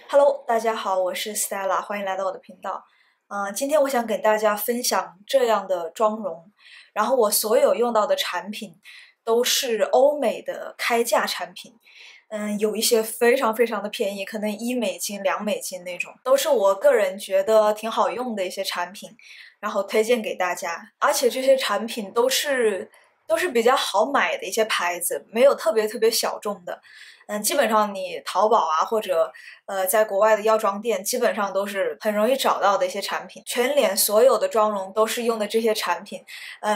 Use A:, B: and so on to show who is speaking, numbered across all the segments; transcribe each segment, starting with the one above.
A: Hello，大家好，我是 Stella，欢迎来到我的频道。今天我想给大家分享这样的妆容，然后我所有用到的产品都是欧美的开架产品，有一些非常的便宜，可能$1、$2那种，都是我个人觉得挺好用的一些产品，然后推荐给大家。而且这些产品都是比较好买的一些牌子，没有特别小众的。基本上你淘宝啊，或者在国外的药妆店，基本上都是很容易找到的一些产品。全脸所有的妆容都是用的这些产品，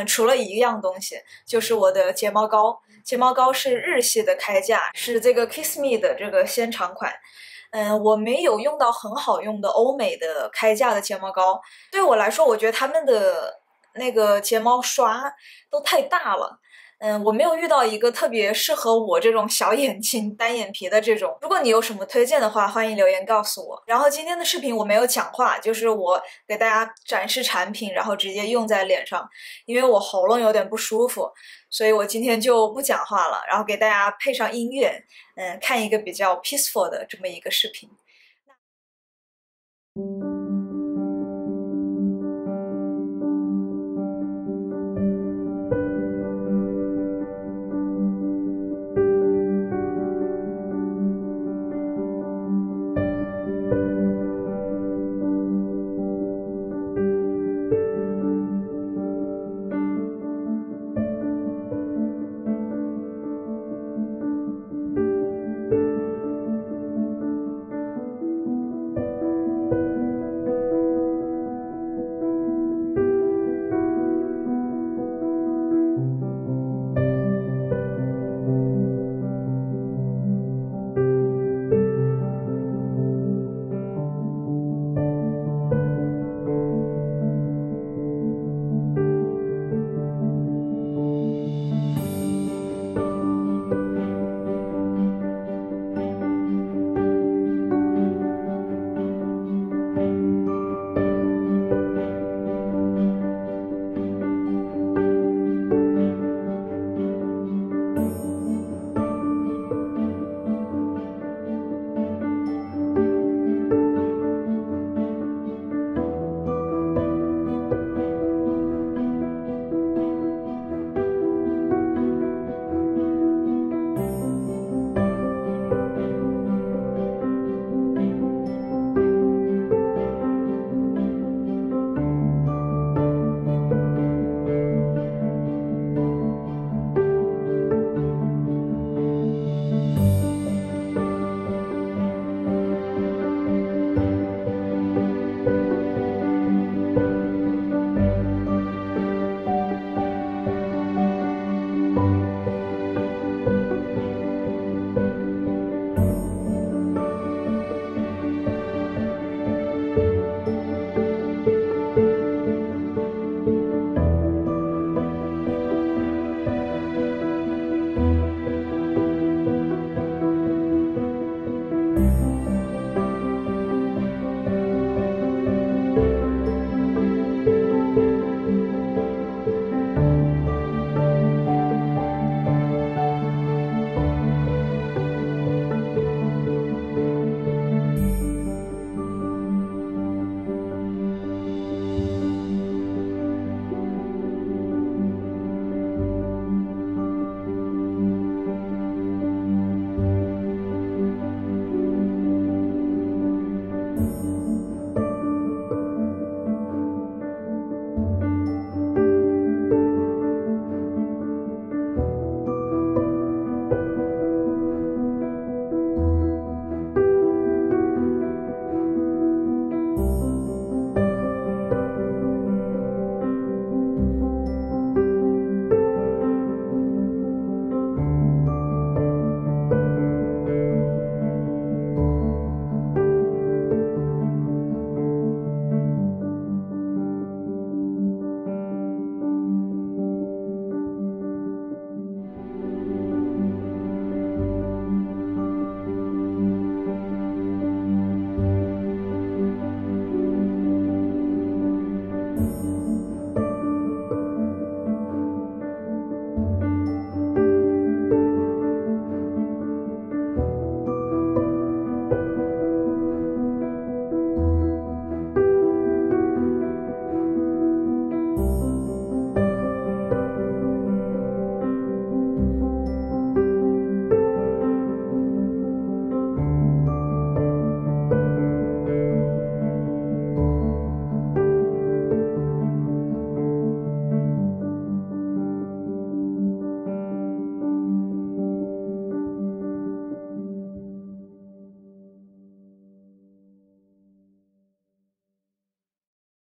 A: 除了一样东西，就是我的睫毛膏。睫毛膏是日系的开架，是这个 Kiss Me 的这个鲜长款。我没有用到很好用的欧美的开架的睫毛膏，对我来说，我觉得他们的那个睫毛刷都太大了。我没有遇到一个特别适合我这种小眼睛、单眼皮的这种。如果你有什么推荐的话，欢迎留言告诉我。然后今天的视频我没有讲话，就是我给大家展示产品，然后直接用在脸上。因为我喉咙有点不舒服，所以我今天就不讲话了，然后给大家配上音乐，看一个比较 peaceful 的这么一个视频。